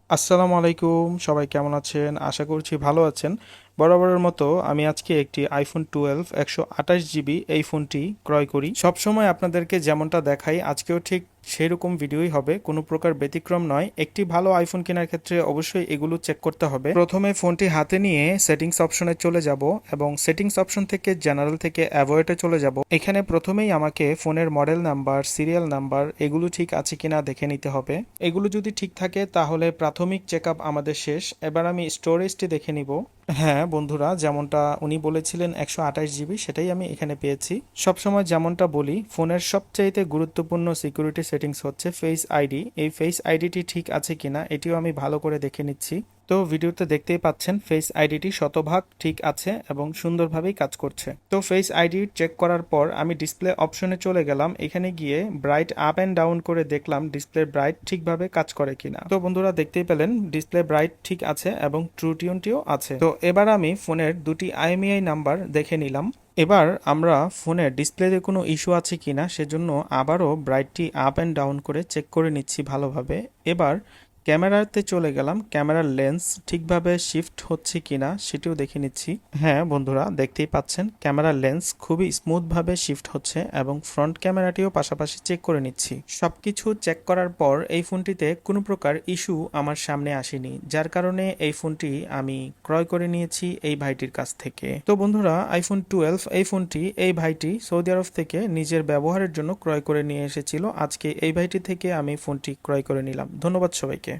আসসালামু আলাইকুম, সবাই কেমন আছেন? আশা করছি ভালো আছেন। বরাবরের মতো আমি আজকে একটি আইফোন 12 128 জিবি এই ফোনটি ক্রয় করি। সবসময় আপনাদেরকে যেমনটা দেখাই আজকেও ঠিক সেরকম ভিডিওই হবে, কোনো প্রকার ব্যতিক্রম নয়। একটি ভালো আইফোন কেনার ক্ষেত্রে অবশ্যই এগুলো চেক করতে হবে। প্রথমে ফোনটি হাতে নিয়ে সেটিংস অপশনে চলে যাব এবং সেটিংস অপশন থেকে জেনারেল থেকে অ্যাভয়েডে চলে যাব। এখানে প্রথমেই আমাকে ফোনের মডেল নাম্বার, সিরিয়াল নাম্বার এগুলো ঠিক আছে কিনা দেখে নিতে হবে। এগুলো যদি ঠিক থাকে তাহলে প্রাথমিক চেকআপ আমাদের শেষ। এবার আমি স্টোরেজটি দেখে নিব। হ্যাঁ বন্ধুরা, যেমনটা উনি বলেছিলেন 128 জিবি, সেটাই আমি এখানে পেয়েছি। সবসময় যেমনটা বলি, ফোনের সবচাইতে গুরুত্বপূর্ণ সিকিউরিটি সেটিংস হচ্ছে ফেস আইডি। এই ফেস আইডিটি ঠিক আছে কিনা এটিও আমি ভালো করে দেখে নিচ্ছি। তো ভিডিওতে দেখতেই পাচ্ছেন ফেস আইডিটি শতভাগ ঠিক আছে এবং সুন্দরভাবেই কাজ করছে। তো ফেস আইডি চেক করার পর আমি ডিসপ্লে অপশনে চলে গেলাম। এখানে গিয়ে ব্রাইট আপ অ্যান্ড ডাউন করে দেখলাম ডিসপ্লে ব্রাইট ঠিকভাবে কাজ করে কিনা। তো বন্ধুরা দেখতেই পেলেন ডিসপ্লে ব্রাইট ঠিক আছে এবং ট্রু টিউনটিও আছে। তো এবার আমি ফোনের দুটি আইএমইআই নাম্বার দেখে নিলাম। এবার আমরা ফোনের ডিসপ্লেতে কোনো ইস্যু আছে কিনা সেজন্য আবারও ব্রাইটটি আপ অ্যান্ড ডাউন করে চেক করে নিচ্ছি ভালোভাবে। এবার ক্যামেরাতে চলে গেলাম, ক্যামেরার লেন্স ঠিকভাবে শিফট হচ্ছে কিনা সেটিও দেখে নিচ্ছি। হ্যাঁ বন্ধুরা দেখতেই পাচ্ছেন ক্যামেরার লেন্স খুবই স্মুথভাবে শিফট হচ্ছে এবং ফ্রন্ট ক্যামেরাটিও পাশাপাশি চেক করে নিচ্ছি। সবকিছু চেক করার পর এই ফোনটিতে কোনো প্রকার ইস্যু আমার সামনে আসেনি, যার কারণে এই ফোনটি আমি ক্রয় করে নিয়েছি এই ভাইটির কাছ থেকে। তো বন্ধুরা, আইফোন 12 এই ফোনটি এই ভাইটি সৌদি আরব থেকে নিজের ব্যবহারের জন্য ক্রয় করে নিয়ে এসেছিল। আজকে এই ভাইটি থেকে আমি ফোনটি ক্রয় করে নিলাম। ধন্যবাদ সবাইকে।